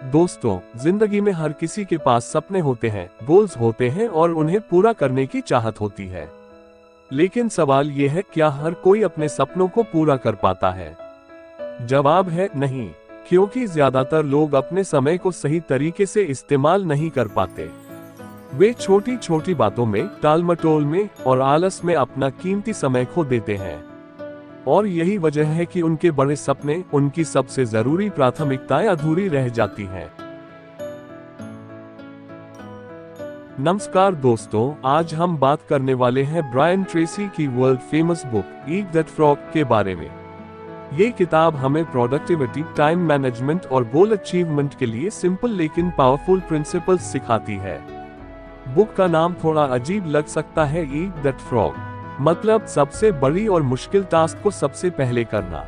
दोस्तों, जिंदगी में हर किसी के पास सपने होते हैं, गोल्स होते हैं और उन्हें पूरा करने की चाहत होती है। लेकिन सवाल ये है, क्या हर कोई अपने सपनों को पूरा कर पाता है? जवाब है नहीं, क्योंकि ज्यादातर लोग अपने समय को सही तरीके से इस्तेमाल नहीं कर पाते। वे छोटी छोटी बातों में, टालमटोल में और आलस में अपना कीमती समय खो देते हैं। और यही वजह है कि उनके बड़े सपने, उनकी सबसे जरूरी प्राथमिकताएं अधूरी रह जाती हैं। नमस्कार दोस्तों, आज हम बात करने वाले हैं ब्रायन ट्रेसी की world famous book eat that frog के बारे में। ये किताब हमें प्रोडक्टिविटी, टाइम मैनेजमेंट और गोल अचीवमेंट के लिए सिंपल लेकिन पावरफुल प्रिंसिपल्स सिखाती है। बुक का नाम थोड़ा अजीब लग सकता है, ईट दैट फ्रॉग मतलब सबसे बड़ी और मुश्किल टास्क को सबसे पहले करना।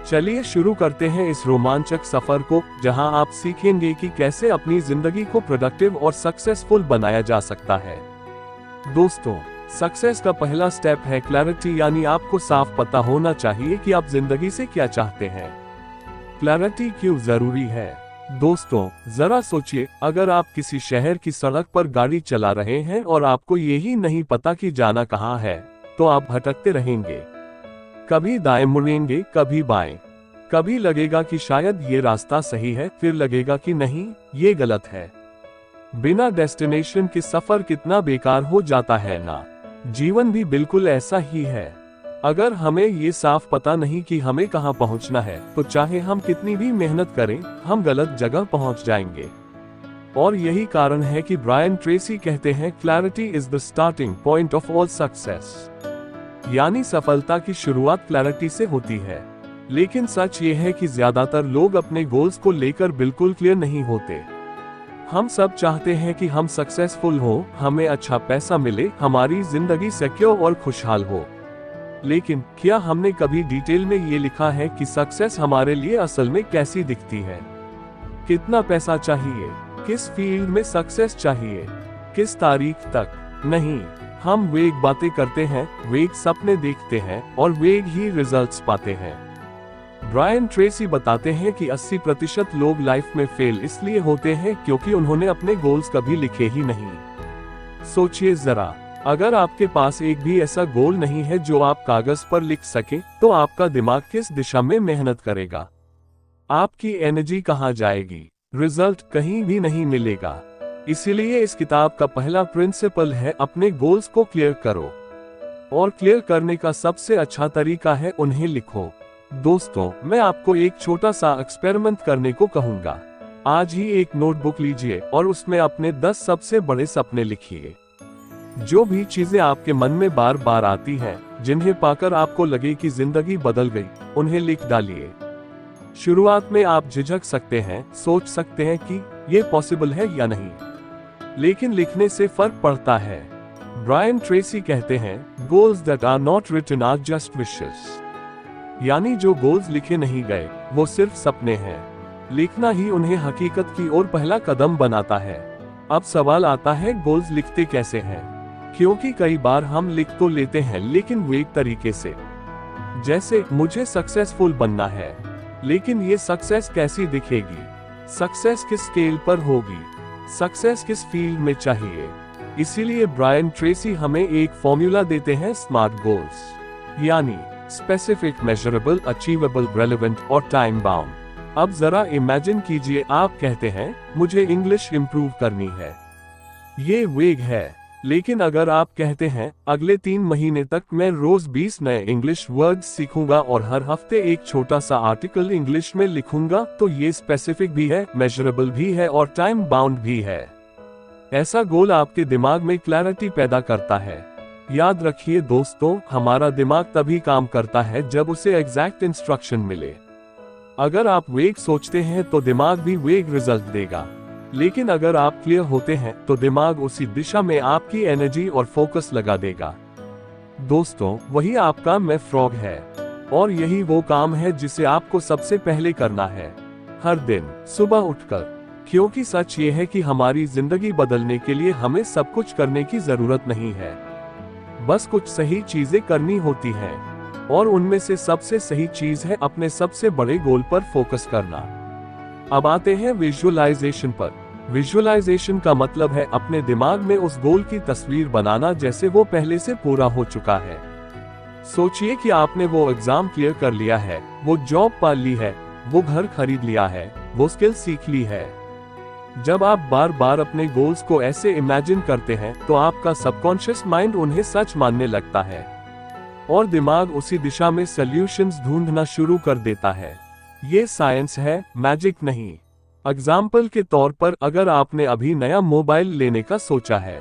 चलिए शुरू करते हैं इस रोमांचक सफर को, जहां आप सीखेंगे कि कैसे अपनी जिंदगी को प्रोडक्टिव और सक्सेसफुल बनाया जा सकता है। दोस्तों, सक्सेस का पहला स्टेप है क्लैरिटी, यानी आपको साफ पता होना चाहिए कि आप जिंदगी से क्या चाहते हैं। क्लैरिटी क्यों जरूरी है? दोस्तों, जरा सोचिए, अगर आप किसी शहर की सड़क पर गाड़ी चला रहे हैं और आपको यही नहीं पता कि जाना कहाँ है, तो आप भटकते रहेंगे। कभी दाएं मुड़ेंगे, कभी बाएं। कभी लगेगा कि शायद ये रास्ता सही है, फिर लगेगा कि नहीं, ये गलत है। बिना डेस्टिनेशन के सफर कितना बेकार हो जाता है ना। जीवन भी बिल्कुल ऐसा ही है। अगर हमें ये साफ पता नहीं कि हमें कहाँ पहुँचना है, तो चाहे हम कितनी भी मेहनत करें, हम गलत जगह पहुँच जाएंगे। और यही कारण है कि ब्रायन ट्रेसी कहते हैं, clarity is the starting point of all success. यानी सफलता की शुरुआत क्लैरिटी से होती है। लेकिन सच ये है कि ज्यादातर लोग अपने गोल्स को लेकर बिल्कुल क्लियर नहीं होते। हम सब चाहते हैं कि हम सक्सेसफुल हो, हमें अच्छा पैसा मिले, हमारी जिंदगी सिक्योर और खुशहाल हो। लेकिन क्या हमने कभी डिटेल में ये लिखा है कि सक्सेस हमारे लिए असल में कैसी दिखती है? कितना पैसा चाहिए? किस फील्ड में सक्सेस चाहिए? किस तारीख तक? नहीं, हम वेग बातें करते हैं, वेग सपने देखते हैं और वेग ही रिजल्ट्स पाते हैं। ब्रायन ट्रेसी बताते हैं कि 80% लोग लाइफ में फेल इसलिए होते हैं क्योंकि उन्होंने अपने गोल्स कभी लिखे ही नहीं। सोचिए जरा, अगर आपके पास एक भी ऐसा गोल नहीं है जो आप कागज पर लिख सके, तो आपका दिमाग किस दिशा में मेहनत करेगा? आपकी एनर्जी कहाँ जाएगी? रिजल्ट कहीं भी नहीं मिलेगा। इसीलिए इस किताब का पहला प्रिंसिपल है, अपने गोल्स को क्लियर करो। और क्लियर करने का सबसे अच्छा तरीका है उन्हें लिखो। दोस्तों, मैं आपको एक छोटा सा एक्सपेरिमेंट करने को कहूंगा। आज ही एक नोटबुक लीजिए और उसमें अपने 10 सबसे बड़े सपने लिखिए। जो भी चीजें आपके मन में बार बार आती हैं, जिन्हें पाकर आपको लगे कि जिंदगी बदल गई, उन्हें लिख डालिए। शुरुआत में आप झिझक सकते हैं, सोच सकते हैं कि ये पॉसिबल है या नहीं, लेकिन लिखने से फर्क पड़ता है। ब्रायन ट्रेसी कहते हैं, goals that are not written are just wishes. यानी जो गोल्स लिखे नहीं गए, वो सिर्फ सपने हैं। लिखना ही उन्हें हकीकत की ओर पहला कदम बनाता है। अब सवाल आता है, गोल्स लिखते कैसे हैं? क्योंकि कई बार हम लिख तो लेते हैं, लेकिन वेग तरीके से। जैसे, मुझे सक्सेसफुल बनना है, लेकिन ये सक्सेस कैसी दिखेगी? सक्सेस किस स्केल पर होगी? सक्सेस किस फील्ड में चाहिए? इसीलिए ब्रायन ट्रेसी हमें एक फॉर्मूला देते हैं, स्मार्ट गोल्स, यानी स्पेसिफिक, मेजरेबल, अचीवेबल, रेलेवेंट और टाइम बाउंड। अब जरा इमेजिन कीजिए, आप कहते हैं, मुझे इंग्लिश इंप्रूव करनी है। ये वेग है। लेकिन अगर आप कहते हैं, अगले 3 महीने तक मैं रोज 20 नए इंग्लिश वर्ड्स सीखूंगा और हर हफ्ते एक छोटा सा आर्टिकल इंग्लिश में लिखूंगा, तो ये स्पेसिफिक भी है, मेजरेबल भी है और टाइम बाउंड भी है। ऐसा गोल आपके दिमाग में क्लैरिटी पैदा करता है। याद रखिए दोस्तों, हमारा दिमाग तभी काम करता है जब उसे एग्जैक्ट इंस्ट्रक्शन मिले। अगर आप वेग सोचते हैं तो दिमाग भी वेग रिजल्ट देगा। लेकिन अगर आप क्लियर होते हैं तो दिमाग उसी दिशा में आपकी एनर्जी और फोकस लगा देगा। दोस्तों, वही आपका मैं फ्रॉग है। और यही वो काम है जिसे आपको सबसे पहले करना है, हर दिन सुबह उठकर। क्योंकि सच ये है कि हमारी जिंदगी बदलने के लिए हमें सब कुछ करने की जरूरत नहीं है, बस कुछ सही चीजें करनी होती हैं। और उनमें से सबसे सही चीज है अपने सबसे बड़े गोल पर फोकस करना। अब आते हैं विजुअलाइजेशन पर। विजुअलाइजेशन का मतलब है अपने दिमाग में उस गोल की तस्वीर बनाना जैसे वो पहले से पूरा हो चुका है। सोचिए कि आपने वो एग्जाम क्लियर कर लिया है, वो जॉब पा ली है, वो घर खरीद लिया है, वो स्किल सीख ली है। जब आप बार बार अपने गोल्स को ऐसे इमेजिन करते हैं तो आपका सबकॉन्शियस माइंड उन्हें सच मानने लगता है और दिमाग उसी दिशा में सॉल्यूशंस ढूंढना शुरू कर देता है। ये साइंस है, मैजिक नहीं। एग्जाम्पल के तौर पर अगर आपने अभी नया मोबाइल लेने का सोचा है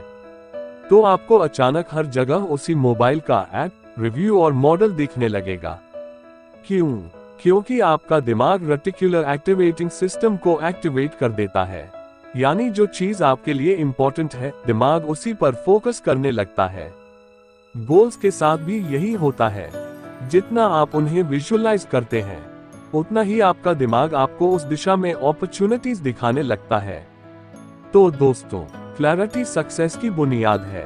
तो आपको अचानक हर जगह उसी मोबाइल का ऐड, रिव्यू और मॉडल दिखने लगेगा। क्यों? क्योंकि आपका दिमाग रेटिकुलर एक्टिवेटिंग सिस्टम को एक्टिवेट कर देता है। यानी जो चीज आपके लिए इंपॉर्टेंट है, दिमाग उसी पर फोकस करने लगता है। गोल्स के साथ भी यही होता है। जितना आप उन्हें विजुअलाइज करते हैं उतना ही आपका दिमाग आपको उस दिशा में अपॉर्चुनिटीज दिखाने लगता है। तो दोस्तों, क्लैरिटी सक्सेस की बुनियाद है।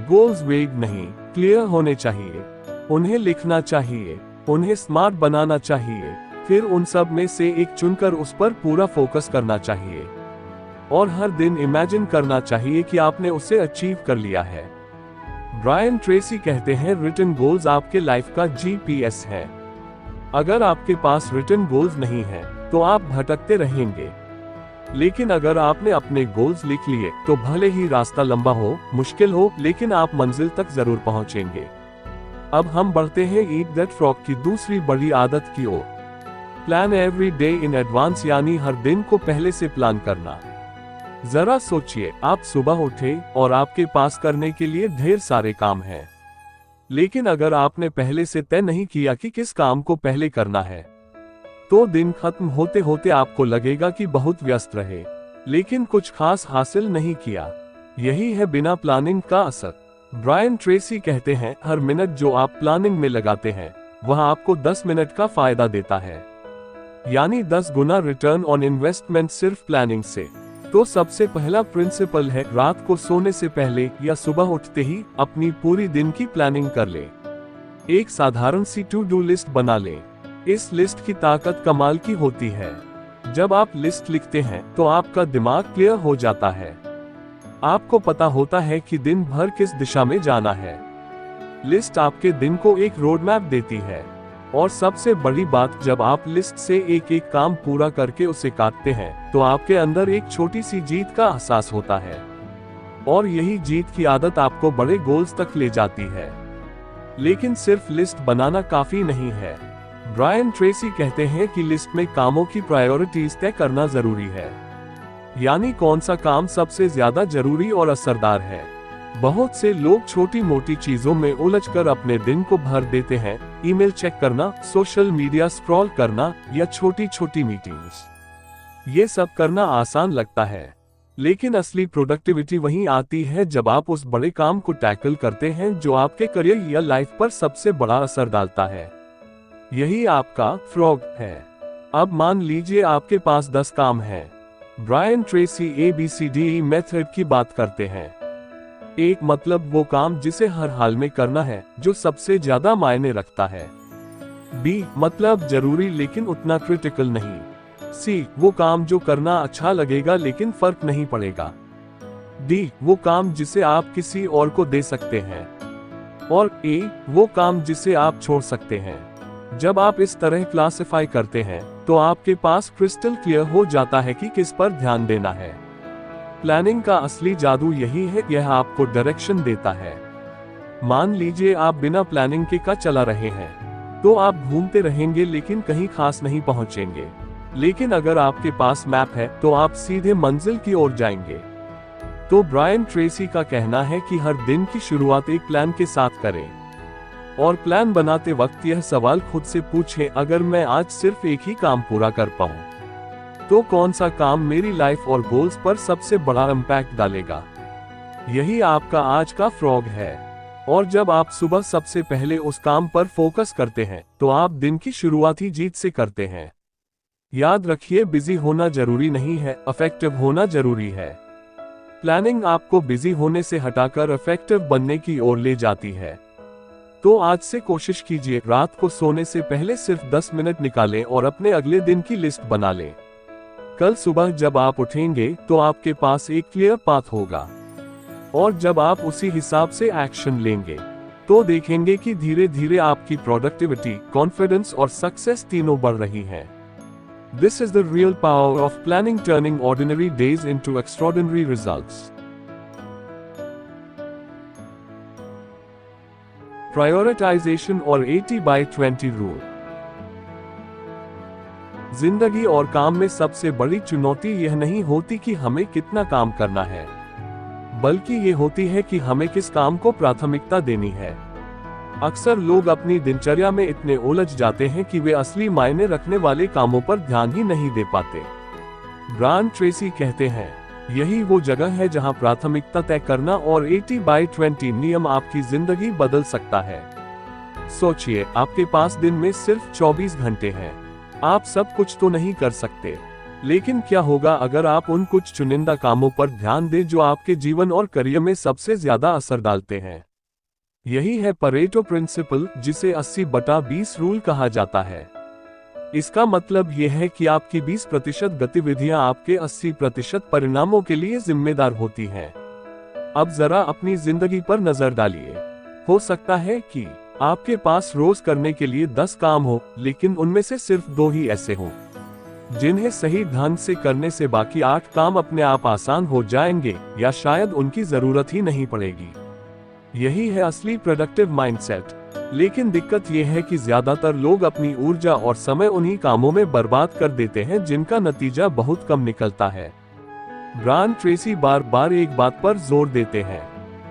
गोल्स वेग नहीं, क्लियर होने चाहिए। उन्हें लिखना चाहिए, उन्हें स्मार्ट बनाना चाहिए, फिर उन सब में से एक चुनकर उस पर पूरा फोकस करना चाहिए और हर दिन इमेजिन करना चाहिए कि आपने उसे अचीव कर लिया है। ब्रायन ट्रेसी कहते हैं, रिटन गोल्स आपके लाइफ का जीपीएस है। अगर आपके पास रिटन गोल्स नहीं है तो आप भटकते रहेंगे, लेकिन अगर आपने अपने गोल्स लिख लिए तो भले ही रास्ता लंबा हो, मुश्किल हो, लेकिन आप मंजिल तक जरूर पहुंचेंगे। अब हम बढ़ते हैं ईट दैट फ्रॉग की दूसरी बड़ी आदत की ओर। Plan every day in advance, यानी हर दिन को पहले से प्लान करना। जरा सोचिए, आप सुबह उठे और आपके पास करने के लिए ढेर सारे काम हैं, लेकिन अगर आपने पहले से तय नहीं किया कि किस काम को पहले करना है तो दिन खत्म होते होते आपको लगेगा कि बहुत व्यस्त रहे, लेकिन कुछ खास हासिल नहीं किया। यही है बिना प्लानिंग का असर। ब्रायन ट्रेसी कहते हैं, हर मिनट जो आप प्लानिंग में लगाते हैं वह आपको 10 मिनट का फायदा देता है, यानी 10 गुना रिटर्न ऑन इन्वेस्टमेंट सिर्फ प्लानिंग से। तो सबसे पहला प्रिंसिपल है, रात को सोने से पहले या सुबह उठते ही अपनी पूरी दिन की प्लानिंग कर ले। एक साधारण सी टू डू लिस्ट बना ले। इस लिस्ट की ताकत कमाल की होती है। जब आप लिस्ट लिखते हैं तो आपका दिमाग क्लियर हो जाता है। आपको पता होता है कि दिन भर किस दिशा में जाना है। लिस्ट आपके दिन को एक रोड मैप देती है और सबसे बड़ी बात, जब आप लिस्ट से एक एक काम पूरा करके उसे काटते हैं तो आपके अंदर एक छोटी सी जीत का एहसास होता है और यही जीत की आदत आपको बड़े गोल्स तक ले जाती है। लेकिन सिर्फ लिस्ट बनाना काफी नहीं है। ब्रायन ट्रेसी कहते हैं कि लिस्ट में कामों की प्रायोरिटीज तय करना जरूरी है, यानी कौन सा काम सबसे ज्यादा जरूरी और असरदार है। बहुत से लोग छोटी मोटी चीजों में उलझकर अपने दिन को भर देते हैं। ईमेल चेक करना, सोशल मीडिया स्क्रॉल करना या छोटी छोटी मीटिंग्स। ये सब करना आसान लगता है, लेकिन असली प्रोडक्टिविटी वहीं आती है जब आप उस बड़े काम को टैकल करते हैं जो आपके करियर या लाइफ पर सबसे बड़ा असर डालता है। यही आपका फ्रॉग है। अब मान लीजिए आपके पास 10 काम हैं। ब्रायन ट्रेसी ABCDE मेथड की बात करते हैं। एक मतलब वो काम जिसे हर हाल में करना है, जो सबसे ज्यादा मायने रखता है। B मतलब जरूरी लेकिन उतना क्रिटिकल नहीं। C वो काम जो करना अच्छा लगेगा लेकिन फर्क नहीं पड़ेगा। D वो काम जिसे आप किसी और को दे सकते हैं। और A वो काम जिसे आप छोड़ सकते हैं। जब आप इस तरह क्लासिफाई करते हैं तो आपके पास क्रिस्टल क्लियर हो जाता है कि किस पर ध्यान देना है। प्लानिंग का असली जादू यही है, यह आपको डायरेक्शन देता है। मान लीजिए आप बिना प्लानिंग के का चला रहे हैं तो आप घूमते रहेंगे लेकिन कहीं खास नहीं पहुंचेंगे। लेकिन अगर आपके पास मैप है तो आप सीधे मंजिल की ओर जाएंगे। तो ब्रायन ट्रेसी का कहना है कि हर दिन की शुरुआत एक प्लान के साथ करें और प्लान बनाते वक्त यह सवाल खुद से पूछें, अगर मैं आज सिर्फ एक ही काम पूरा कर पाऊं तो कौन सा काम मेरी लाइफ और गोल्स पर सबसे बड़ा इम्पैक्ट डालेगा। यही आपका आज का फ्रॉग है। और जब आप सुबह सबसे पहले उस काम पर फोकस करते हैं तो आप दिन की शुरुआत ही जीत से करते हैं। याद रखिए, बिजी होना जरूरी नहीं है, इफेक्टिव होना जरूरी है। प्लानिंग आपको बिजी होने से हटाकर इफेक्टिव बनने की ओर ले जाती है। तो आज से कोशिश कीजिए, रात को सोने से पहले सिर्फ 10 मिनट निकालें और अपने अगले दिन की लिस्ट बना लें। कल सुबह जब आप उठेंगे तो आपके पास एक क्लियर पाथ होगा, और जब आप उसी हिसाब से एक्शन लेंगे तो देखेंगे कि धीरे धीरे आपकी प्रोडक्टिविटी, कॉन्फिडेंस और सक्सेस तीनों बढ़ रही हैं। This is the real power of planning, turning ordinary days into extraordinary results. Prioritization और 80/20 रूल। जिंदगी और काम में सबसे बड़ी चुनौती यह नहीं होती कि हमें कितना काम करना है, बल्कि ये होती है कि हमें किस काम को प्राथमिकता देनी है। अक्सर लोग अपनी दिनचर्या में इतने उलझ जाते हैं कि वे असली मायने रखने वाले कामों पर ध्यान ही नहीं दे पाते। ब्रायन ट्रेसी कहते हैं, यही वो जगह है जहां प्राथमिकता तय करना और 80/20 नियम आपकी जिंदगी बदल सकता है। सोचिए, आपके पास दिन में सिर्फ 24 घंटे हैं। आप सब कुछ तो नहीं कर सकते, लेकिन क्या होगा अगर आप उन कुछ चुनिंदा कामों पर ध्यान दें जो आपके जीवन और करियर में सबसे ज्यादा असर डालते हैं। यही है परेटो प्रिंसिपल, जिसे 80/20 रूल कहा जाता है। इसका मतलब यह है कि आपकी 20% गतिविधियां आपके 80% परिणामों के लिए जिम्मेदार होती हैं। अब जरा अपनी जिंदगी पर नजर डालिए। हो सकता है कि आपके पास रोज करने के लिए 10 काम हो, लेकिन उनमें से सिर्फ 2 ही ऐसे हों जिन्हें सही ढंग से करने से बाकी 8 काम अपने आप आसान हो जाएंगे, या शायद उनकी जरूरत ही नहीं पड़ेगी। यही है असली प्रोडक्टिव माइंडसेट। लेकिन दिक्कत यह है कि ज्यादातर लोग अपनी ऊर्जा और समय उन्हीं कामों में बर्बाद कर देते हैं जिनका नतीजा बहुत कम निकलता है। ब्रायन ट्रेसी बार बार एक बात पर जोर देते हैं,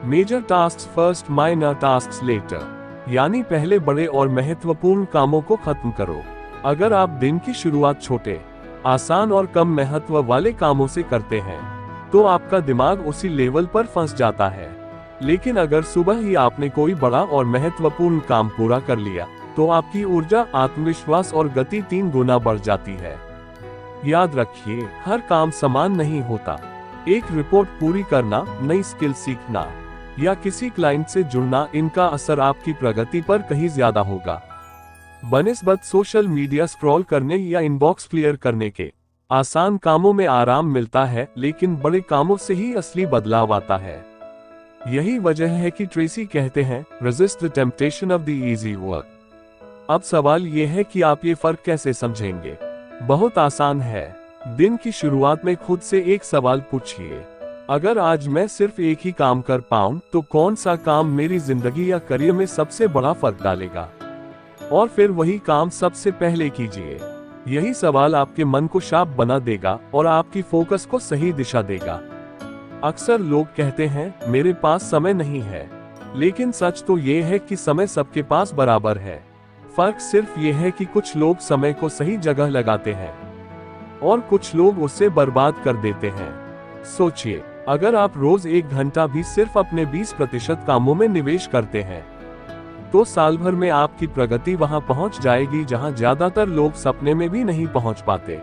major tasks first, minor tasks later, यानी पहले बड़े और महत्वपूर्ण कामों को खत्म करो। अगर आप दिन की शुरुआत छोटे, आसान और कम महत्व वाले कामों से करते हैं तो आपका दिमाग उसी लेवल पर फंस जाता है। लेकिन अगर सुबह ही आपने कोई बड़ा और महत्वपूर्ण काम पूरा कर लिया तो आपकी ऊर्जा, आत्मविश्वास और गति 3 गुना बढ़ जाती है। याद रखिए, हर काम समान नहीं होता। एक रिपोर्ट पूरी करना, नई स्किल सीखना या किसी क्लाइंट से जुड़ना, इनका असर आपकी प्रगति पर कहीं ज्यादा होगा बनिस्बत सोशल मीडिया स्क्रॉल करने या इनबॉक्स क्लियर करने के। आसान कामों में आराम मिलता है, लेकिन बड़े कामों से ही असली बदलाव आता है। यही वजह है कि ट्रेसी कहते हैं, resist the temptation of the easy work. अब सवाल यह है कि आप ये फर्क कैसे समझेंगे। बहुत आसान है। दिन की शुरुआत में खुद से एक सवाल पूछिए, अगर आज मैं सिर्फ एक ही काम कर पाऊं तो कौन सा काम मेरी जिंदगी या करियर में सबसे बड़ा फर्क डालेगा, और फिर वही काम सबसे पहले कीजिए। यही सवाल आपके मन को शार्प बना देगा और आपकी फोकस को सही दिशा देगा। अक्सर लोग कहते हैं, मेरे पास समय नहीं है, लेकिन सच तो ये है कि समय सबके पास बराबर है। फर्क सिर्फ ये है कि कुछ लोग समय को सही जगह लगाते हैं और कुछ लोग उसे बर्बाद कर देते हैं। सोचिए, अगर आप रोज 1 घंटा भी सिर्फ अपने 20% कामों में निवेश करते हैं तो साल भर में आपकी प्रगति वहां पहुंच जाएगी जहां ज्यादातर लोग सपने में भी नहीं पहुंच पाते।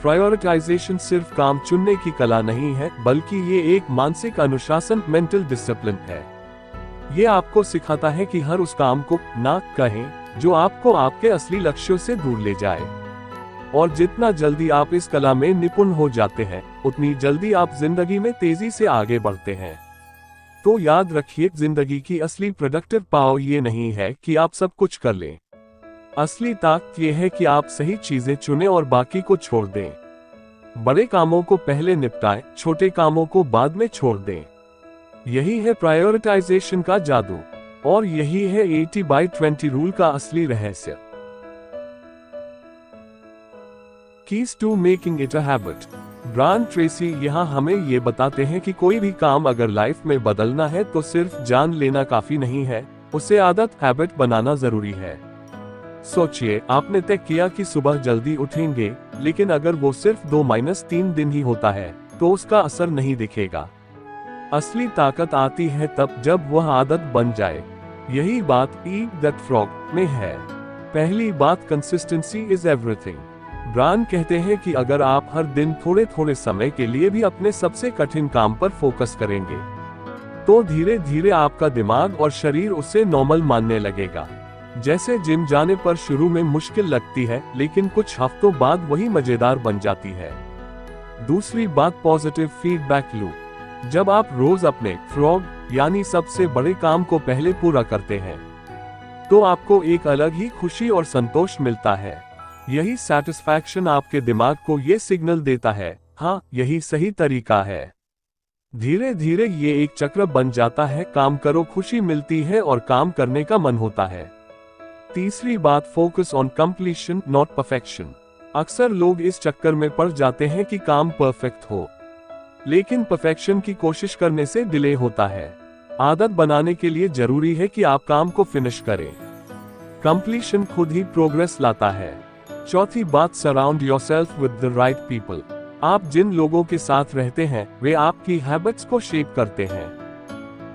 प्रायोरिटाइजेशन सिर्फ काम चुनने की कला नहीं है, बल्कि ये एक मानसिक अनुशासन, मेंटल डिसिप्लिन है। ये आपको सिखाता है कि हर उस काम को ना कहें जो आपको आपके असली लक्ष्यों से दूर ले जाए। और जितना जल्दी आप इस कला में निपुण हो जाते हैं, उतनी जल्दी आप जिंदगी में तेजी से आगे बढ़ते हैं। तो याद रखिए, जिंदगी की असली प्रोडक्टिव पावर ये नहीं है कि आप सब कुछ कर लें। असली ताकत ये है कि आप सही चीजें चुनें और बाकी को छोड़ दें। बड़े कामों को पहले निपटाएं, छोटे कामों को बाद में छोड़ दें। यही है प्रायोरिटाइजेशन का जादू, और यही है 80/20 रूल का असली रहस्य। Keys to making it a habit. Brian Tracy यहाँ हमें ये बताते हैं कि कोई भी काम अगर लाइफ में बदलना है तो सिर्फ जान लेना काफी नहीं है, उसे आदत, हैबिट बनाना जरूरी है। सोचिए, आपने तय किया कि सुबह जल्दी उठेंगे, लेकिन अगर वो सिर्फ 2-3 दिन ही होता है तो उसका असर नहीं दिखेगा। असली ताकत आती है तब जब वह आदत बन जाए। यही बात ईट दैट फ्रॉग में है। पहली बात, कंसिस्टेंसी इज एवरीथिंग। ब्रायन कहते हैं कि अगर आप हर दिन थोड़े थोड़े समय के लिए भी अपने सबसे कठिन काम पर फोकस करेंगे तो धीरे धीरे आपका दिमाग और शरीर उसे नॉर्मल मानने लगेगा। जैसे जिम जाने पर शुरू में मुश्किल लगती है, लेकिन कुछ हफ्तों बाद वही मजेदार बन जाती है। दूसरी बात, पॉजिटिव फीडबैक लूप। जब आप रोज अपने फ्रॉग यानी सबसे बड़े काम को पहले पूरा करते हैं, तो आपको एक अलग ही खुशी और संतोष मिलता है। यही सेटिस्फैक्शन आपके दिमाग को ये सिग्नल देता है, हाँ यही सही तरीका है। धीरे धीरे ये एक चक्र बन जाता है, काम करो खुशी मिलती है और काम करने का मन होता है। तीसरी बात, focus on completion not perfection. अक्सर लोग इस चक्कर में पड़ जाते हैं कि काम परफेक्ट हो, लेकिन परफेक्शन की कोशिश करने से डिले होता है। आदत बनाने के लिए जरूरी है कि आप काम को फिनिश करें। कंप्लीशन खुद ही प्रोग्रेस लाता है। चौथी बात, surround yourself with the right people. आप जिन लोगों के साथ रहते हैं वे आपकी हैबिट्स को शेप करते हैं।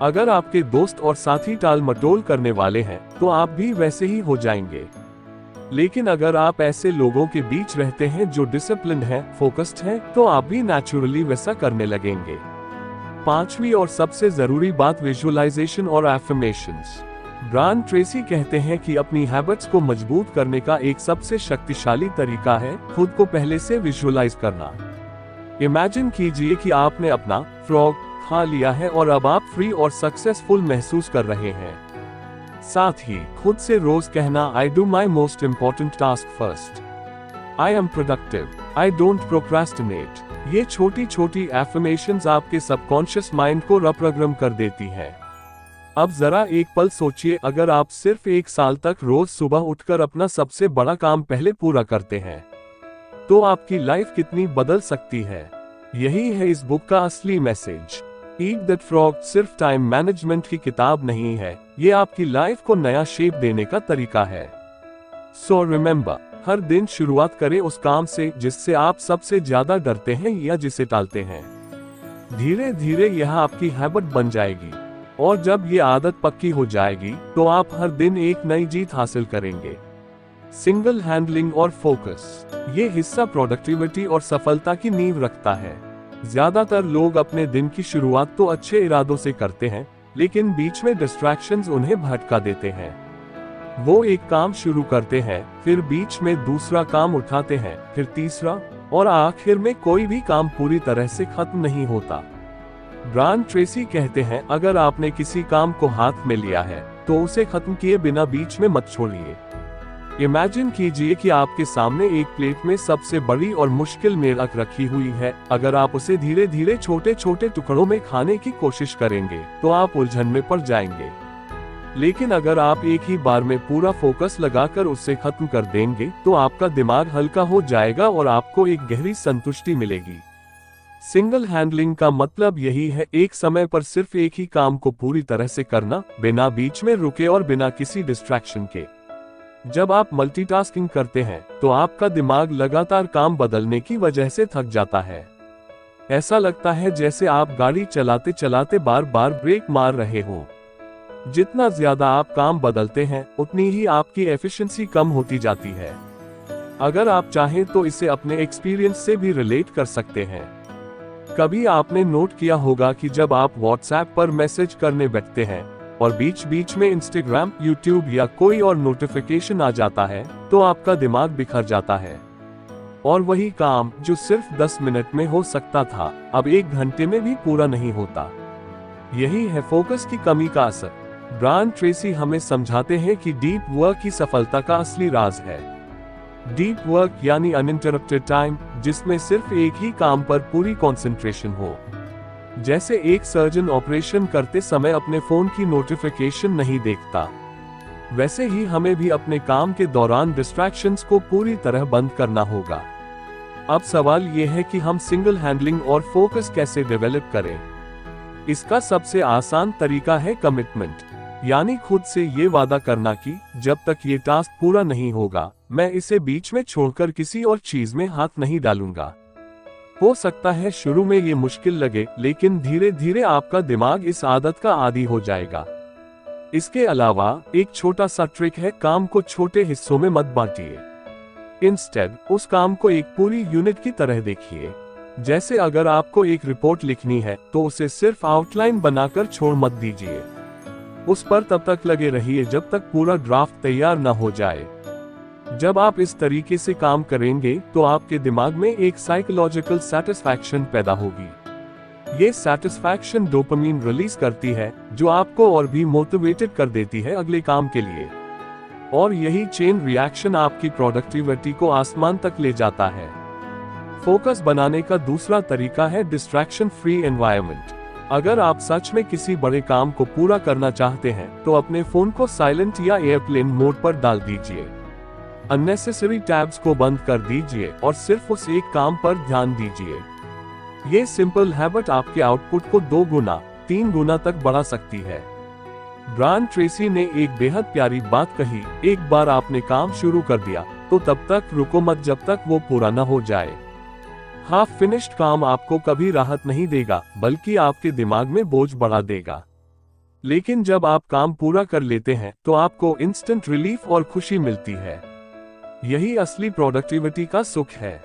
अगर आपके दोस्त और साथी टाल मटोल करने वाले हैं तो आप भी वैसे ही हो जाएंगे। लेकिन अगर आप ऐसे लोगों के बीच रहते हैं जो डिसिप्लिन्ड हैं, फोकस्ड हैं, तो आप भी नेचुरली वैसा करने लगेंगे। पांचवी और सबसे जरूरी बात, विजुअलाइजेशन और एफर्मेशंस। ब्रायन ट्रेसी कहते हैं कि अपनी हैबिट्स को मजबूत करने का एक सबसे शक्तिशाली तरीका है खुद को पहले से विजुअलाइज करना। इमेजिन कीजिए कि आपने अपना फ्रॉग खा लिया है और अब आप फ्री और सक्सेसफुल महसूस कर रहे हैं। साथ ही खुद से रोज कहना, I do my most important task first, I am productive, I don't procrastinate. ये छोटी छोटी एफर्मेशंस आपके सबकॉन्शियस माइंड को रिप्रोग्राम कर देती हैं। अब जरा एक पल सोचिए, अगर आप सिर्फ एक साल तक रोज सुबह उठकर अपना सबसे बड़ा काम पहले पूरा करते हैं, तो आपकी लाइफ कितनी बदल सकती है। यही है इस बुक का असली मैसेज। ईट दैट फ्रॉग सिर्फ टाइम मैनेजमेंट की किताब नहीं है, ये आपकी लाइफ को नया शेप देने का तरीका है। सो रिमेंबर, हर दिन शुरुआत करें उस काम से जिससे आप सबसे ज्यादा डरते हैं या जिसे टालते हैं। धीरे धीरे यह आपकी हैबिट बन जाएगी और जब ये आदत पक्की हो जाएगी तो आप हर दिन एक नई जीत हासिल करेंगे। सिंगल हैंडलिंग और फोकस, ये हिस्सा प्रोडक्टिविटी और सफलता की नींव रखता है। ज्यादातर लोग अपने दिन की शुरुआत तो अच्छे इरादों से करते हैं, लेकिन बीच में डिस्ट्रैक्शंस उन्हें भटका देते हैं। वो एक काम शुरू करते हैं, फिर बीच में दूसरा काम उठाते हैं, फिर तीसरा, और आखिर में कोई भी काम पूरी तरह से खत्म नहीं होता। ब्रायन ट्रेसी कहते हैं, अगर आपने किसी काम को हाथ में लिया है तो उसे खत्म किए बिना बीच में मत छोड़िए। इमेजिन कीजिए कि आपके सामने एक प्लेट में सबसे बड़ी और मुश्किल मेढक रखी हुई है। अगर आप उसे धीरे धीरे छोटे छोटे टुकड़ों में खाने की कोशिश करेंगे तो आप उलझन में पड़ जाएंगे। लेकिन अगर आप एक ही बार में पूरा फोकस लगाकर उसे खत्म कर देंगे तो आपका दिमाग हल्का हो जाएगा और आपको एक गहरी संतुष्टि मिलेगी। सिंगल हैंडलिंग का मतलब यही है, एक समय पर सिर्फ एक ही काम को पूरी तरह से करना, बिना बीच में रुके और बिना किसी डिस्ट्रैक्शन के। जब आप मल्टीटास्किंग करते हैं तो आपका दिमाग लगातार काम बदलने की वजह से थक जाता है। ऐसा लगता है जैसे आप गाड़ी चलाते चलाते बार बार ब्रेक मार रहे हो। जितना ज्यादा आप काम बदलते हैं उतनी ही आपकी एफिशिएंसी कम होती जाती है। अगर आप चाहें तो इसे अपने एक्सपीरियंस से भी रिलेट कर सकते हैं। कभी आपने नोट किया होगा कि जब आप व्हाट्सएप पर मैसेज करने बैठते हैं और बीच बीच में इंस्टाग्राम, यूट्यूब या कोई और नोटिफिकेशन आ जाता है तो आपका दिमाग बिखर जाता है और वही काम जो सिर्फ 10 मिनट में हो सकता था अब 1 घंटे में भी पूरा नहीं होता। यही है फोकस की कमी का असर। ब्रायन ट्रेसी हमें समझाते हैं कि डीप वर्क की सफलता का असली राज है। डीप वर्क यानी अनइंटरप्टेड टाइम, जिसमें सिर्फ एक ही काम पर पूरी कंसंट्रेशन हो। जैसे एक सर्जन ऑपरेशन करते समय अपने फोन की नोटिफिकेशन नहीं देखता, वैसे ही हमें भी अपने काम के दौरान डिस्ट्रैक्शंस को पूरी तरह बंद करना होगा। अब सवाल यह है कि हम सिंगल हैंडलिंग और फोकस कैसे डेवलप करें। इसका सबसे आसान तरीका है कमिटमेंट, यानी खुद से ये वादा करना कि जब तक ये टास्क पूरा नहीं होगा मैं इसे बीच में छोड़कर किसी और चीज में हाथ नहीं डालूंगा। हो सकता है शुरू में ये मुश्किल लगे, लेकिन धीरे धीरे आपका दिमाग इस आदत का आदी हो जाएगा। इसके अलावा एक छोटा सा ट्रिक है, काम को छोटे हिस्सों में मत बांटिए। इंस्टेड उस काम को एक पूरी यूनिट की तरह देखिए। जैसे अगर आपको एक रिपोर्ट लिखनी है तो उसे सिर्फ आउटलाइन बनाकर छोड़ मत दीजिए। उस पर तब तक लगे रहिए जब तक पूरा ड्राफ्ट तैयार न हो जाए। जब आप इस तरीके से काम करेंगे तो आपके दिमाग में एक साइकोलॉजिकल सेटिस्फैक्शन पैदा होगी। ये सेटिस्फैक्शन डोपामिन रिलीज करती है, जो आपको और भी मोटिवेटेड कर देती है अगले काम के लिए। और यही चेन रिएक्शन आपकी प्रोडक्टिविटी को आसमान तक ले जाता है। फोकस बनाने का दूसरा तरीका है डिस्ट्रैक्शन फ्री एनवायरनमेंट। अगर आप सच में किसी बड़े काम को पूरा करना चाहते हैं तो अपने फोन को साइलेंट या एयरप्लेन मोड पर डाल दीजिए। अननेसेसरी टैब्स को बंद कर दीजिए और सिर्फ उस एक काम पर ध्यान दीजिए। ये सिंपल हैबिट आपके आउटपुट को 2 गुना 3 गुना तक बढ़ा सकती है। ब्रायन ट्रेसी ने एक बेहद प्यारी बात कही, एक बार आपने काम शुरू कर दिया तो तब तक रुको मत जब तक वो पूरा न हो जाए। हाफ फिनिश्ड काम आपको कभी राहत नहीं देगा, बल्कि आपके दिमाग में बोझ बढ़ा देगा। लेकिन जब आप काम पूरा कर लेते हैं तो आपको इंस्टेंट रिलीफ और खुशी मिलती है। यही असली प्रोडक्टिविटी का सुख है।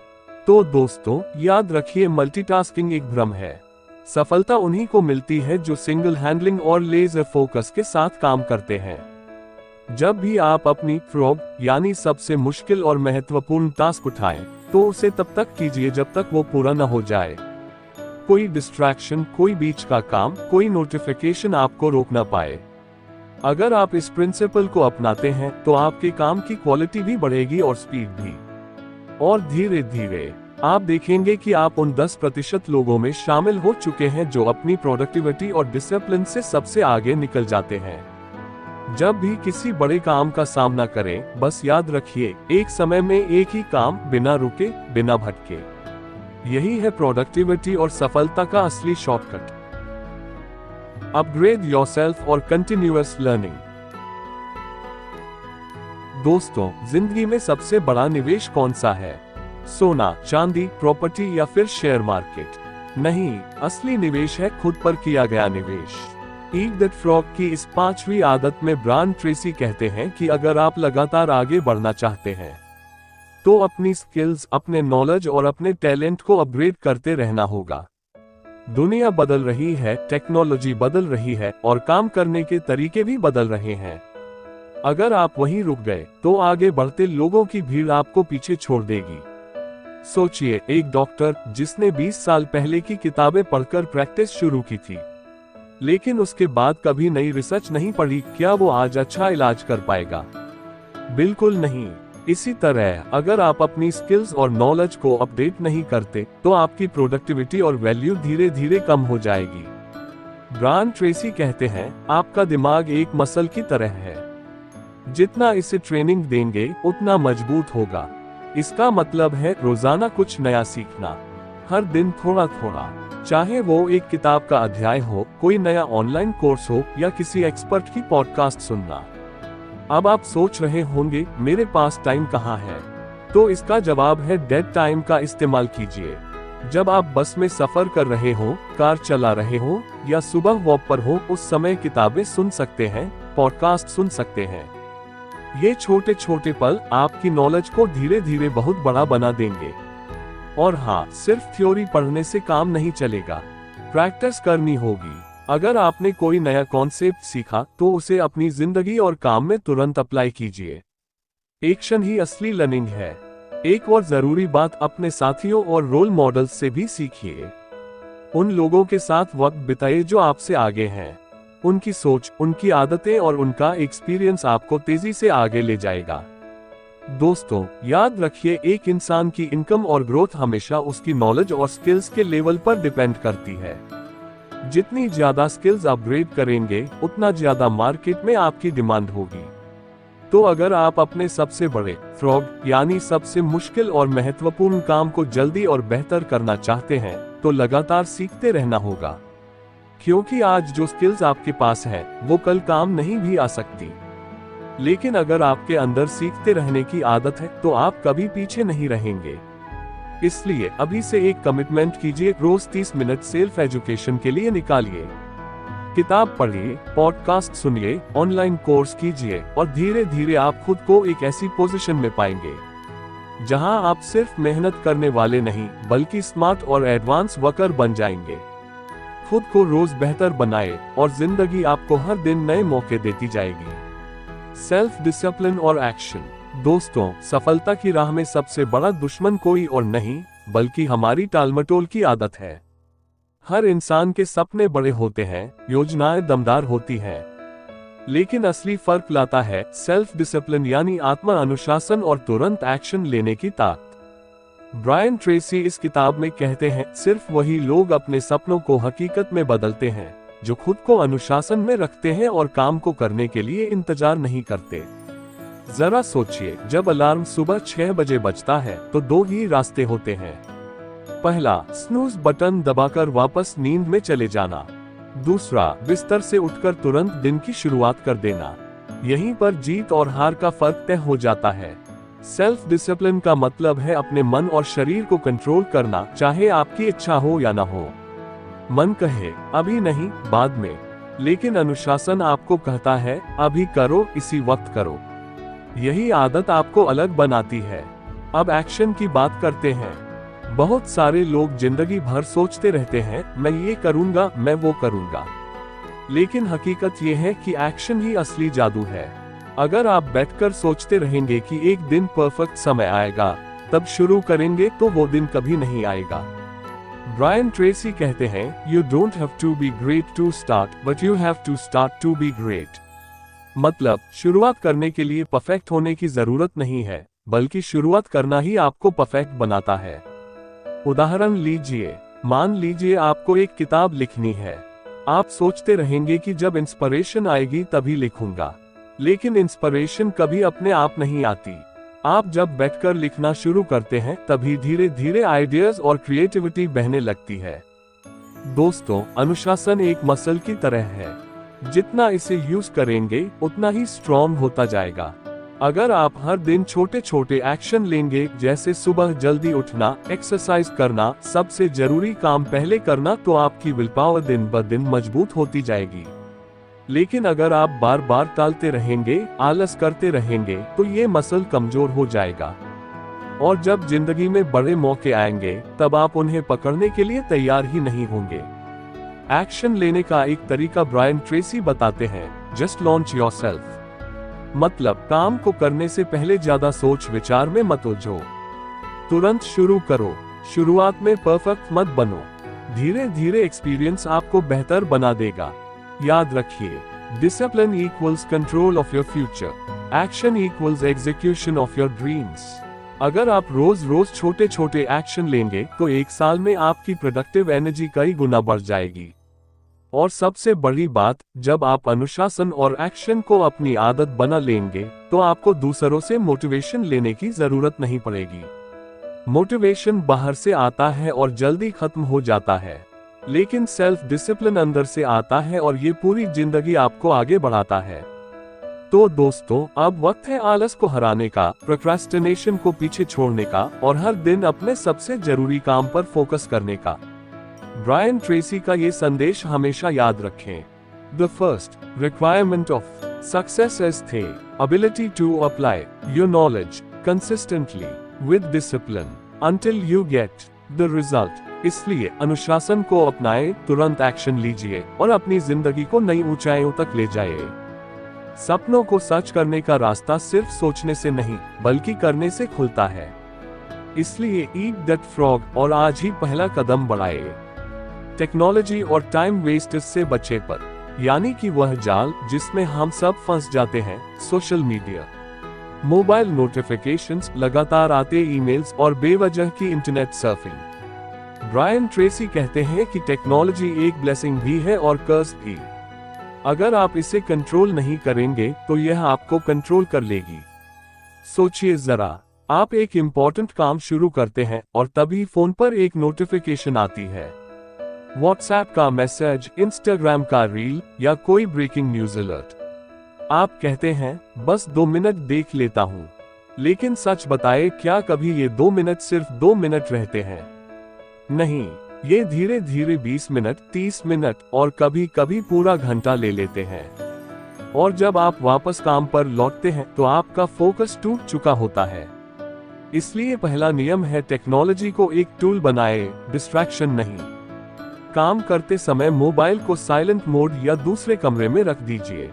तो दोस्तों, याद रखिए, मल्टीटास्किंग एक भ्रम है। सफलता उन्हीं को मिलती है जो सिंगल हैंडलिंग और लेजर फोकस के साथ काम करते हैं। जब भी आप अपनी फ्रॉग यानी सबसे मुश्किल और महत्वपूर्ण टास्क उठाएं, तो उसे तब तक कीजिए जब तक वो पूरा न हो जाए। कोई डिस्ट्रैक्शन, कोई बीच का काम, कोई नोटिफिकेशन आपको रोक न पाए। अगर आप इस प्रिंसिपल को अपनाते हैं तो आपके काम की क्वालिटी भी बढ़ेगी और स्पीड भी। और धीरे धीरे आप देखेंगे कि आप उन 10% लोगों में शामिल हो चुके हैं जो अपनी प्रोडक्टिविटी और डिसिप्लिन से सबसे आगे निकल जाते हैं। जब भी किसी बड़े काम का सामना करें, बस याद रखिए, एक समय में एक ही काम, बिना रुके, बिना भटके। यही है प्रोडक्टिविटी और सफलता का असली शॉर्टकट। अपग्रेड योरसेल्फ और कंटिन्यूअस लर्निंग। दोस्तों, जिंदगी में सबसे बड़ा निवेश कौन सा है? सोना, चांदी, प्रॉपर्टी या फिर शेयर मार्केट? नहीं, असली निवेश है खुद पर किया गया निवेश। ईट दैट फ्रॉग की इस 5वीं आदत में ब्रायन ट्रेसी कहते हैं कि अगर आप लगातार आगे बढ़ना चाहते हैं तो अपनी स्किल्स, अपने नॉलेज और अपने टैलेंट को अपग्रेड करते रहना होगा। दुनिया बदल रही है, टेक्नोलॉजी बदल रही है और काम करने के तरीके भी बदल रहे हैं। अगर आप वहीं रुक गए तो आगे बढ़ते लोगों की भीड़ आपको पीछे छोड़ देगी। सोचिए, एक डॉक्टर जिसने 20 साल पहले की किताबें पढ़कर प्रैक्टिस शुरू की थी, लेकिन उसके बाद कभी नई रिसर्च नहीं पढ़ी, क्या वो आज अच्छा इलाज कर पाएगा? बिल्कुल नहीं। इसी तरह अगर आप अपनी स्किल्स और नॉलेज को अपडेट नहीं करते तो आपकी प्रोडक्टिविटी और वैल्यू धीरे धीरे कम हो जाएगी। ब्रायन ट्रेसी कहते हैं, आपका दिमाग एक मसल की तरह है, जितना इसे ट्रेनिंग देंगे उतना मजबूत होगा। इसका मतलब है रोजाना कुछ नया सीखना, हर दिन थोड़ा थोड़ा, चाहे वो एक किताब का अध्याय हो, कोई नया ऑनलाइन कोर्स हो या किसी एक्सपर्ट की पॉडकास्ट सुनना। अब आप सोच रहे होंगे, मेरे पास टाइम कहाँ है? तो इसका जवाब है, डेड टाइम का इस्तेमाल कीजिए। जब आप बस में सफर कर रहे हो, कार चला रहे हो या सुबह वॉक पर हो, उस समय किताबें सुन सकते हैं, पॉडकास्ट सुन सकते हैं। ये छोटे छोटे पल आपकी नॉलेज को धीरे धीरे बहुत बड़ा बना देंगे। और हाँ, सिर्फ थ्योरी पढ़ने से काम नहीं चलेगा, प्रैक्टिस करनी होगी। अगर आपने कोई नया कॉन्सेप्ट सीखा तो उसे अपनी जिंदगी और काम में तुरंत अप्लाई कीजिए। एक्शन ही असली लर्निंग है। एक और जरूरी बात, अपने साथियों और रोल मॉडल्स से भी सीखिए। उन लोगों के साथ वक्त बिताइए जो आपसे आगे हैं। उनकी सोच, उनकी आदतें और उनका एक्सपीरियंस आपको तेजी से आगे ले जाएगा। दोस्तों, याद रखिए, एक इंसान की इनकम और ग्रोथ हमेशा उसकी नॉलेज और स्किल्स के लेवल पर डिपेंड करती है। जितनी ज्यादा स्किल्स अपग्रेड करेंगे, उतना ज्यादा मार्केट में आपकी डिमांड होगी। तो अगर आप अपने सबसे बड़े फ्रॉग यानी सबसे मुश्किल और महत्वपूर्ण काम को जल्दी और बेहतर करना चाहते हैं तो लगातार सीखते रहना होगा, क्योंकि आज जो स्किल्स आपके पास है वो कल काम नहीं भी आ सकती। लेकिन अगर आपके अंदर सीखते रहने की आदत है तो आप कभी पीछे नहीं रहेंगे। इसलिए अभी से एक कमिटमेंट कीजिए, रोज 30 मिनट सेल्फ एजुकेशन के लिए निकालिए। किताब पढ़िए, पॉडकास्ट सुनिए, ऑनलाइन कोर्स कीजिए और धीरे धीरे आप खुद को एक ऐसी पोजीशन में पाएंगे जहां आप सिर्फ मेहनत करने वाले नहीं बल्कि स्मार्ट और एडवांस वर्कर बन जाएंगे। खुद को रोज बेहतर बनाए और जिंदगी आपको हर दिन नए मौके देती जाएगी। सेल्फ डिसिप्लिन और एक्शन। दोस्तों, सफलता की राह में सबसे बड़ा दुश्मन कोई और नहीं बल्कि हमारी टालमटोल की आदत है। हर इंसान के सपने बड़े होते हैं, योजनाएं दमदार होती हैं, लेकिन असली फर्क लाता है सेल्फ डिसिप्लिन यानी आत्मा अनुशासन और तुरंत एक्शन लेने की ताकत। ब्रायन ट्रेसी इस किताब में कहते हैं, सिर्फ वही लोग अपने सपनों को हकीकत में बदलते हैं जो खुद को अनुशासन में रखते हैं और काम को करने के लिए इंतजार नहीं करते। जरा सोचिए, जब अलार्म सुबह 6 बजे बजता है तो दो ही रास्ते होते हैं। पहला, स्नूज बटन दबाकर वापस नींद में चले जाना। दूसरा, बिस्तर से उठकर तुरंत दिन की शुरुआत कर देना। यहीं पर जीत और हार का फर्क तय हो जाता है। सेल्फ डिसिप्लिन का मतलब है अपने मन और शरीर को कंट्रोल करना, चाहे आपकी इच्छा हो या ना हो। मन कहे अभी नहीं, बाद में, लेकिन अनुशासन आपको कहता है अभी करो, इसी वक्त करो। यही आदत आपको अलग बनाती है। अब एक्शन की बात करते हैं। बहुत सारे लोग जिंदगी भर सोचते रहते हैं, मैं ये करूंगा, मैं वो करूंगा, लेकिन हकीकत ये है कि एक्शन ही असली जादू है। अगर आप बैठकर सोचते रहेंगे कि एक दिन परफेक्ट समय आएगा, तब शुरू करेंगे तो वो दिन कभी नहीं आएगा। ब्रायन ट्रेसी कहते हैं, you don't have to be great to start, but you have to start to be great. मतलब, शुरुआत करने के लिए परफेक्ट होने की जरूरत नहीं है, बल्कि शुरुआत करना ही आपको परफेक्ट बनाता है। उदाहरण लीजिए, मान लीजिए आपको एक किताब लिखनी है। आप सोचते रहेंगे कि जब इंस्पिरेशन आएगी तभी लिखूंगा, लेकिन इंस्पिरेशन कभी अपने आप नहीं आती। आप जब बैठकर लिखना शुरू करते हैं तभी धीरे धीरे आइडियाज और क्रिएटिविटी बहने लगती है। दोस्तों, अनुशासन एक मसल की तरह है, जितना इसे यूज करेंगे उतना ही स्ट्रॉन्ग होता जाएगा। अगर आप हर दिन छोटे छोटे एक्शन लेंगे, जैसे सुबह जल्दी उठना, एक्सरसाइज करना, सबसे जरूरी काम पहले करना, तो आपकी विल पावर दिन ब दिन मजबूत होती जाएगी। लेकिन अगर आप बार बार टालते रहेंगे, आलस करते रहेंगे, तो ये मसल कमजोर हो जाएगा और जब जिंदगी में बड़े मौके आएंगे तब आप उन्हें पकड़ने के लिए तैयार ही नहीं होंगे। एक्शन लेने का एक तरीका ब्रायन ट्रेसी बताते हैं, जस्ट लॉन्च योरसेल्फ। मतलब, काम को करने से पहले ज्यादा सोच विचार में मत उलझो, तुरंत शुरू करो। शुरुआत में परफेक्ट मत बनो, धीरे धीरे एक्सपीरियंस आपको बेहतर बना देगा। याद रखिए, discipline equals control of your future, action equals execution of your dreams. अगर आप रोज रोज छोटे छोटे एक्शन लेंगे तो एक साल में आपकी प्रोडक्टिव एनर्जी कई गुना बढ़ जाएगी। और सबसे बड़ी बात, जब आप अनुशासन और एक्शन को अपनी आदत बना लेंगे तो आपको दूसरों से मोटिवेशन लेने की जरूरत नहीं पड़ेगी। मोटिवेशन बाहर से आता है और जल्दी खत्म हो जाता है, लेकिन सेल्फ डिसिप्लिन अंदर से आता है और ये पूरी जिंदगी आपको आगे बढ़ाता है। तो दोस्तों, अब वक्त है आलस को हराने का, प्रोक्रास्टिनेशन को पीछे छोड़ने का और हर दिन अपने सबसे जरूरी काम पर फोकस करने का। ब्रायन ट्रेसी का ये संदेश हमेशा याद रखें। The first requirement of success is the ability to apply your knowledge consistently with discipline until you get the result. इसलिए अनुशासन को अपनाएं, तुरंत एक्शन लीजिए और अपनी जिंदगी को नई ऊंचाइयों तक ले जाइए। सपनों को सच करने का रास्ता सिर्फ सोचने से नहीं बल्कि करने से खुलता है। इसलिए ईट दैट फ्रॉग और आज ही पहला कदम बढ़ाए। टेक्नोलॉजी और टाइम वेस्ट से बचे पर, यानी कि वह जाल जिसमें हम सब फंस जाते हैं, सोशल मीडिया, मोबाइल नोटिफिकेशंस, लगातार आते ईमेल्स और बेवजह की इंटरनेट सर्फिंग। ब्रायन ट्रेसी कहते हैं कि टेक्नोलॉजी एक ब्लेसिंग भी है और कर्स भी। अगर आप इसे कंट्रोल नहीं करेंगे तो यह आपको कंट्रोल कर लेगी। सोचिए जरा, आप एक इम्पोर्टेंट काम शुरू करते हैं और तभी फोन पर एक नोटिफिकेशन आती है, व्हाट्सएप का मैसेज, इंस्टाग्राम का रील या कोई ब्रेकिंग न्यूज अलर्ट। आप कहते हैं बस 2 मिनट देख लेता हूं, लेकिन सच बताए, क्या कभी ये 2 मिनट सिर्फ 2 मिनट रहते हैं? नहीं, ये धीरे धीरे 20 मिनट, 30 मिनट और कभी कभी पूरा घंटा ले लेते हैं। और जब आप वापस काम पर लौटते हैं तो आपका फोकस टूट चुका होता है। इसलिए पहला नियम है, टेक्नोलॉजी को एक टूल बनाए, डिस्ट्रैक्शन नहीं। काम करते समय मोबाइल को साइलेंट मोड या दूसरे कमरे में रख दीजिए।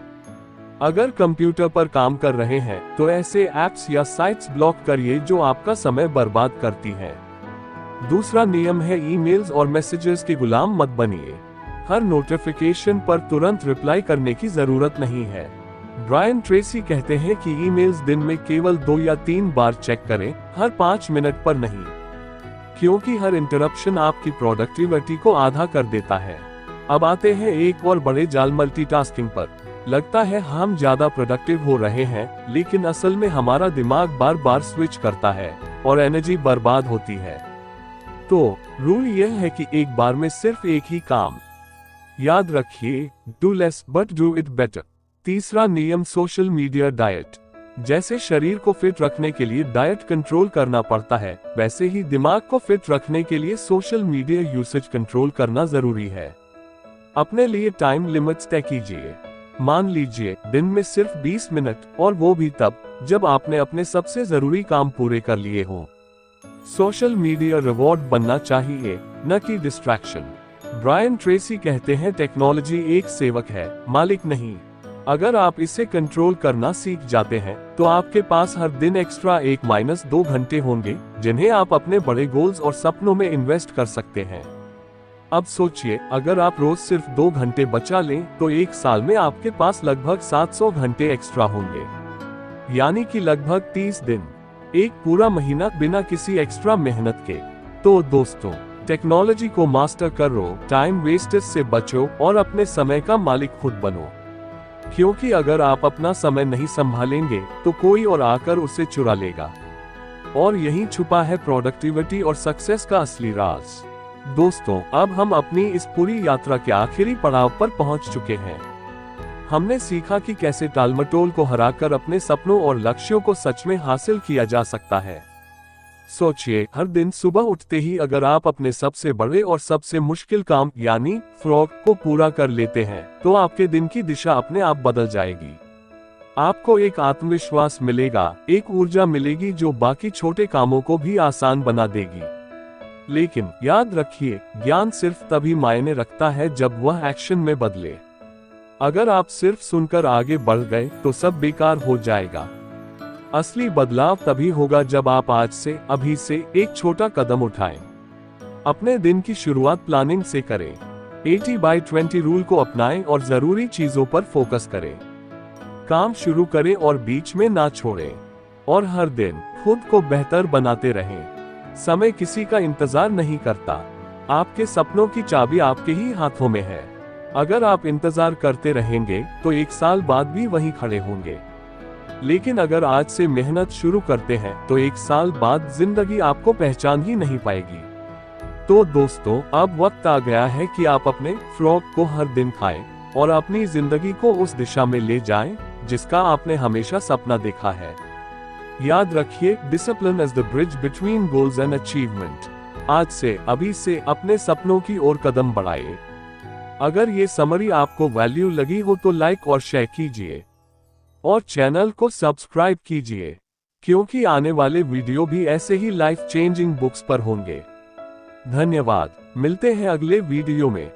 अगर कंप्यूटर पर काम कर रहे हैं तो ऐसे ऐप्स या साइट्स ब्लॉक करिए जो आपका समय बर्बाद करती हैं। दूसरा नियम है ईमेल्स और मैसेजेस के गुलाम मत बनिए। हर नोटिफिकेशन पर तुरंत रिप्लाई करने की जरूरत नहीं है। ब्रायन ट्रेसी कहते हैं कि ईमेल्स दिन में केवल 2 या 3 बार चेक करें, हर 5 मिनट पर नहीं, क्योंकि हर इंटरप्शन आपकी प्रोडक्टिविटी को आधा कर देता है। अब आते हैं एक और बड़े जाल मल्टीटास्किंग पर। लगता है हम ज्यादा प्रोडक्टिव हो रहे हैं, लेकिन असल में हमारा दिमाग बार बार स्विच करता है और एनर्जी बर्बाद होती है। तो रूल यह है कि एक बार में सिर्फ एक ही काम। याद रखिए, do less but do it better. तीसरा नियम सोशल मीडिया डाइट। जैसे शरीर को फिट रखने के लिए डाइट कंट्रोल करना पड़ता है, वैसे ही दिमाग को फिट रखने के लिए सोशल मीडिया यूसेज कंट्रोल करना जरूरी है। अपने लिए टाइम लिमिट्स तय कीजिए। मान लीजिए दिन में सिर्फ 20 मिनट, और वो भी तब जब आपने अपने सबसे जरूरी काम पूरे कर लिए हों। सोशल मीडिया रिवॉर्ड बनना चाहिए, न कि डिस्ट्रैक्शन। ब्रायन ट्रेसी कहते हैं टेक्नोलॉजी एक सेवक है, मालिक नहीं। अगर आप इसे कंट्रोल करना सीख जाते हैं तो आपके पास हर दिन एक्स्ट्रा 1-2 घंटे होंगे जिन्हें आप अपने बड़े गोल्स और सपनों में इन्वेस्ट कर सकते हैं। अब सोचिए, अगर आप रोज सिर्फ 2 घंटे बचा लें तो एक साल में आपके पास लगभग 700 घंटे एक्स्ट्रा होंगे, यानी कि लगभग 30 दिन, एक पूरा महीना बिना किसी एक्स्ट्रा मेहनत के। तो दोस्तों, टेक्नोलॉजी को मास्टर करो, टाइम वेस्टेज से बचो और अपने समय का मालिक खुद बनो। क्योंकि अगर आप अपना समय नहीं संभालेंगे तो कोई और आकर उसे चुरा लेगा। और यहीं छुपा है प्रोडक्टिविटी और सक्सेस का असली राज। दोस्तों, अब हम अपनी इस पूरी यात्रा के आखिरी पड़ाव पर पहुंच चुके हैं। हमने सीखा कि कैसे टालमटोल को हराकर अपने सपनों और लक्ष्यों को सच में हासिल किया जा सकता है। सोचिए, हर दिन सुबह उठते ही अगर आप अपने सबसे बड़े और सबसे मुश्किल काम यानी फ्रॉग को पूरा कर लेते हैं तो आपके दिन की दिशा अपने आप बदल जाएगी। आपको एक आत्मविश्वास मिलेगा, एक ऊर्जा मिलेगी जो बाकी छोटे कामों को भी आसान बना देगी। लेकिन याद रखिए, ज्ञान सिर्फ तभी मायने रखता है जब वह एक्शन में बदले। अगर आप सिर्फ सुनकर आगे बढ़ गए तो सब बेकार हो जाएगा। असली बदलाव तभी होगा जब आप आज से, अभी से एक छोटा कदम उठाएं। अपने दिन की शुरुआत प्लानिंग से करें, 80/20 रूल को अपनाएं और जरूरी चीजों पर फोकस करें। काम शुरू करें और बीच में ना छोड़ें, और हर दिन खुद को बेहतर बनाते रहें। समय किसी का इंतजार नहीं करता। आपके सपनों की चाबी आपके ही हाथों में है। अगर आप इंतजार करते रहेंगे तो एक साल बाद भी वहीं खड़े होंगे, लेकिन अगर आज से मेहनत शुरू करते हैं तो एक साल बाद जिंदगी आपको पहचान ही नहीं पाएगी। तो दोस्तों, अब वक्त आ गया है कि आप अपने फ्रॉग को हर दिन खाएं और अपनी जिंदगी को उस दिशा में ले जाएं जिसका आपने हमेशा सपना देखा है। याद रखिए, discipline is the bridge between goals and achievement. आज से, अभी से अपने सपनों की ओर कदम बढ़ाइए। अगर ये समरी आपको वैल्यू लगी हो तो लाइक और शेयर कीजिए और चैनल को सब्सक्राइब कीजिए, क्योंकि आने वाले वीडियो भी ऐसे ही लाइफ चेंजिंग बुक्स पर होंगे। धन्यवाद, मिलते हैं अगले वीडियो में।